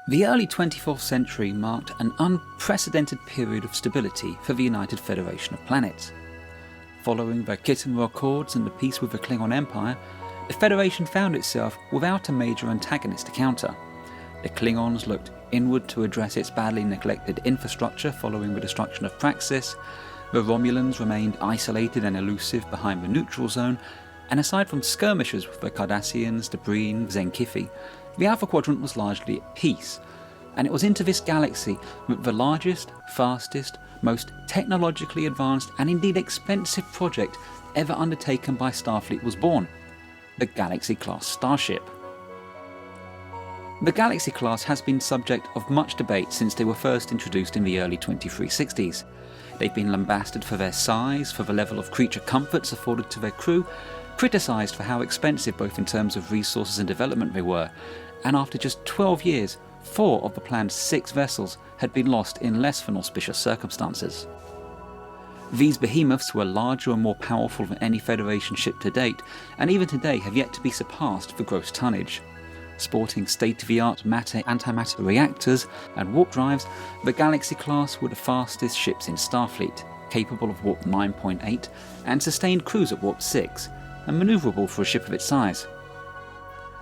The early 24th century marked an unprecedented period of stability for the United Federation of Planets. Following the Khitomer Accords and the peace with the Klingon Empire, the Federation found itself without a major antagonist to counter. The Klingons looked inward to address its badly neglected infrastructure following the destruction of Praxis. The Romulans remained isolated and elusive behind the neutral zone, and aside from skirmishes with the Cardassians, the Breen, Zenkithi, the Alpha Quadrant was largely at peace, and it was into this galaxy that the largest, fastest, most technologically advanced and indeed expensive project ever undertaken by Starfleet was born, the Galaxy-class starship. The Galaxy-class has been subject of much debate since they were first introduced in the early 2360s. They've been lambasted for their size, for the level of creature comforts afforded to their crew, criticised for how expensive both in terms of resources and development they were, and after just 12 years, 4 of the planned 6 vessels had been lost in less than auspicious circumstances. These behemoths were larger and more powerful than any Federation ship to date, and even today have yet to be surpassed for gross tonnage. Sporting state-of-the-art matter-antimatter reactors and warp drives, the Galaxy-class were the fastest ships in Starfleet, capable of warp 9.8 and sustained cruise at warp 6, and manoeuvrable for a ship of its size.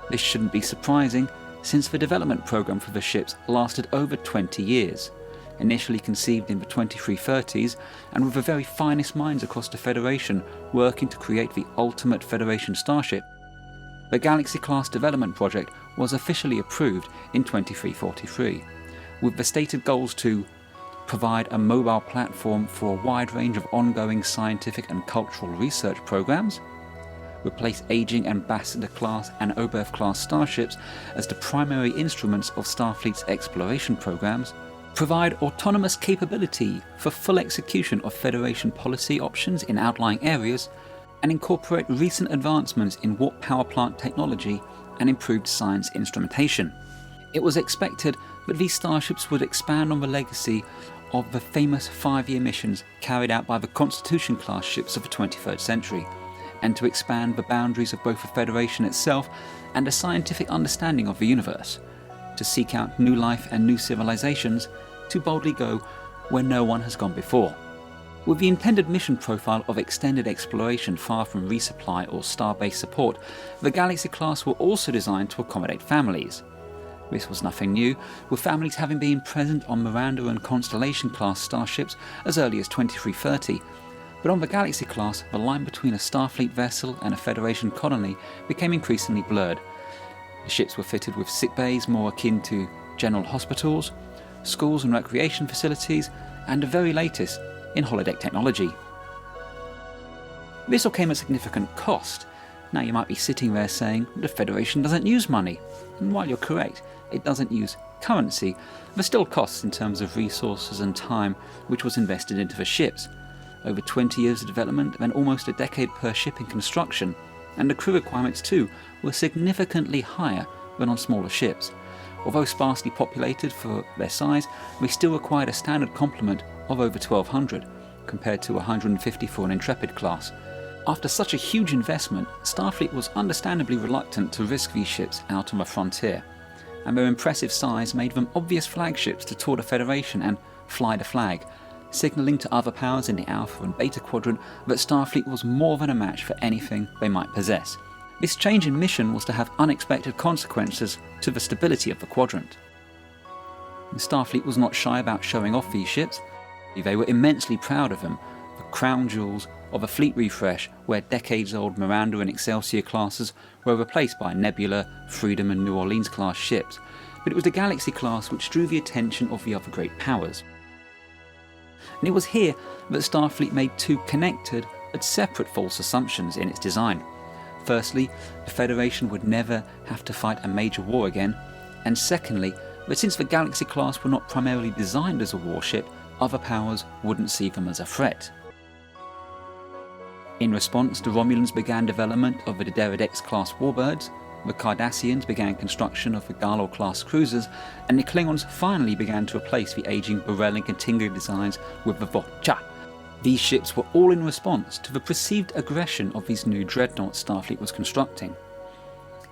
This shouldn't be surprising, since the development program for the ships lasted over 20 years. Initially conceived in the 2330s, and with the very finest minds across the Federation working to create the ultimate Federation starship, the Galaxy-class development project was officially approved in 2343, with the stated goals to provide a mobile platform for a wide range of ongoing scientific and cultural research programs, replace aging Ambassador-class and Oberth-class starships as the primary instruments of Starfleet's exploration programs, provide autonomous capability for full execution of Federation policy options in outlying areas, and incorporate recent advancements in warp power plant technology and improved science instrumentation. It was expected that these starships would expand on the legacy of the famous 5-year missions carried out by the Constitution-class ships of the 23rd century, and to expand the boundaries of both the Federation itself and a scientific understanding of the universe, to seek out new life and new civilizations, to boldly go where no one has gone before. With the intended mission profile of extended exploration far from resupply or star-based support, the Galaxy-class were also designed to accommodate families. This was nothing new, with families having been present on Miranda and Constellation-class starships as early as 2330, but on the Galaxy-class, the line between a Starfleet vessel and a Federation colony became increasingly blurred. The ships were fitted with sick bays more akin to general hospitals, schools and recreation facilities, and the very latest in holodeck technology. This all came at significant cost. Now you might be sitting there saying, the Federation doesn't use money. And while you're correct, it doesn't use currency, there still costs in terms of resources and time which was invested into the ships. Over 20 years of development and almost a decade per ship in construction, and the crew requirements too were significantly higher than on smaller ships. Although sparsely populated for their size, they still required a standard complement of over 1,200, compared to 150 for an Intrepid class. After such a huge investment, Starfleet was understandably reluctant to risk these ships out on the frontier, and their impressive size made them obvious flagships to tour the Federation and fly the flag, signalling to other powers in the Alpha and Beta Quadrant that Starfleet was more than a match for anything they might possess. This change in mission was to have unexpected consequences to the stability of the quadrant. Starfleet was not shy about showing off these ships. They were immensely proud of them, the crown jewels of a fleet refresh where decades-old Miranda and Excelsior classes were replaced by Nebula, Freedom and New Orleans class ships, but it was the Galaxy class which drew the attention of the other great powers. And it was here that Starfleet made 2 connected but separate false assumptions in its design. Firstly, the Federation would never have to fight a major war again, and secondly, that since the Galaxy class were not primarily designed as a warship, other powers wouldn't see them as a threat. In response, the Romulans began development of the Deredex-class warbirds, the Cardassians began construction of the Galor-class cruisers, and the Klingons finally began to replace the aging Borel and Katinga designs with the Vodcha. These ships were all in response to the perceived aggression of these new Dreadnoughts Starfleet was constructing.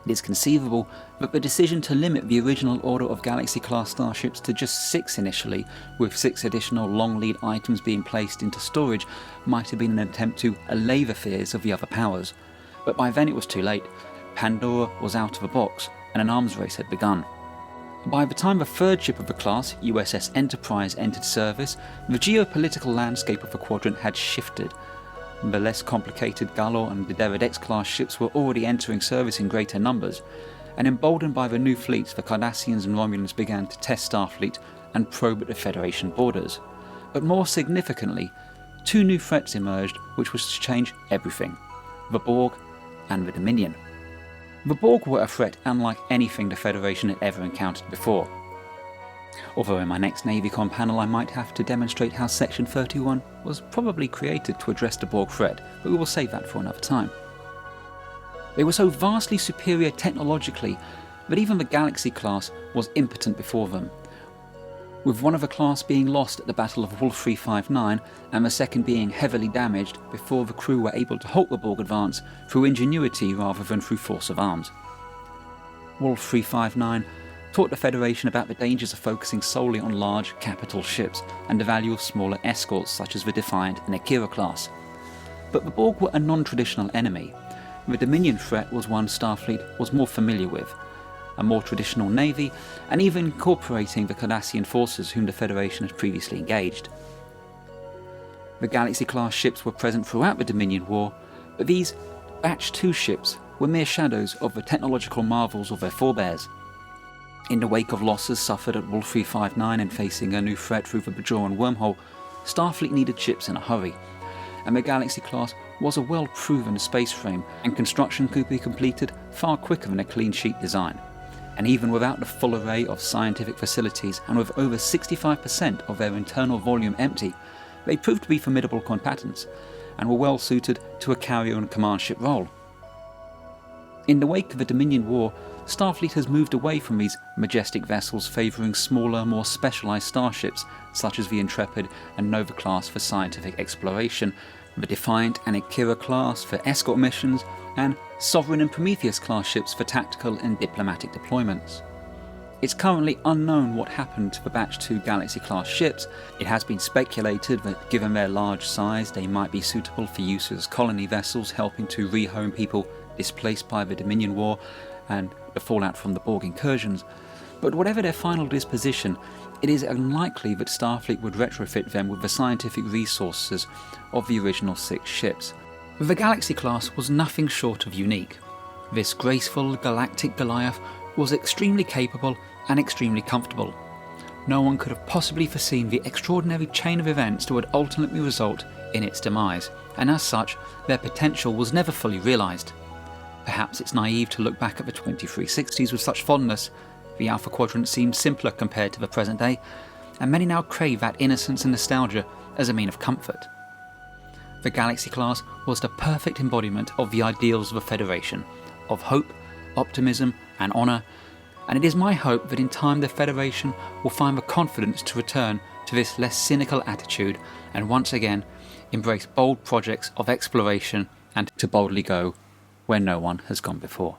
It is conceivable that the decision to limit the original order of Galaxy-class starships to just 6 initially, with 6 additional long lead items being placed into storage, might have been an attempt to allay the fears of the other powers. But by then it was too late. Pandora was out of the box, and an arms race had begun. By the time the third ship of the class, USS Enterprise, entered service, the geopolitical landscape of the quadrant had shifted. The less complicated Galor and Dedered X-class ships were already entering service in greater numbers, and emboldened by the new fleets, the Cardassians and Romulans began to test Starfleet and probe at the Federation borders. But more significantly, 2 new threats emerged which was to change everything: the Borg and the Dominion. The Borg were a threat unlike anything the Federation had ever encountered before. Although in my next NavyCon panel I might have to demonstrate how Section 31 was probably created to address the Borg threat, but we will save that for another time. They were so vastly superior technologically that even the Galaxy class was impotent before them, with one of the class being lost at the Battle of Wolf 359 and the second being heavily damaged before the crew were able to halt the Borg advance through ingenuity rather than through force of arms. Wolf 359 taught the Federation about the dangers of focusing solely on large capital ships and the value of smaller escorts such as the Defiant and Akira class. But the Borg were a non-traditional enemy. The Dominion threat was one Starfleet was more familiar with, a more traditional navy, and even incorporating the Cardassian forces whom the Federation had previously engaged. The Galaxy-class ships were present throughout the Dominion War, but these Batch 2 ships were mere shadows of the technological marvels of their forebears. In the wake of losses suffered at Wolf 359 and facing a new threat through the Bajoran wormhole, Starfleet needed ships in a hurry, and the Galaxy class was a well-proven space frame, and construction could be completed far quicker than a clean sheet design. And even without the full array of scientific facilities and with over 65% of their internal volume empty, they proved to be formidable combatants and were well suited to a carrier and command ship role. In the wake of the Dominion War, Starfleet has moved away from these majestic vessels, favouring smaller, more specialised starships such as the Intrepid and Nova class for scientific exploration, the Defiant and Akira class for escort missions, and Sovereign and Prometheus class ships for tactical and diplomatic deployments. It's currently unknown what happened to the Batch 2 Galaxy class ships. It has been speculated that given their large size they might be suitable for use as colony vessels helping to rehome people displaced by the Dominion War and the fallout from the Borg incursions, but whatever their final disposition, it is unlikely that Starfleet would retrofit them with the scientific resources of the original 6 ships. The Galaxy class was nothing short of unique. This graceful galactic Goliath was extremely capable and extremely comfortable. No one could have possibly foreseen the extraordinary chain of events that would ultimately result in its demise, and as such, their potential was never fully realised. Perhaps it's naive to look back at the 2360s with such fondness. The Alpha Quadrant seemed simpler compared to the present day, and many now crave that innocence and nostalgia as a mean of comfort. The Galaxy class was the perfect embodiment of the ideals of a Federation, of hope, optimism and honour, and it is my hope that in time the Federation will find the confidence to return to this less cynical attitude and once again embrace bold projects of exploration and to boldly go where no one has gone before.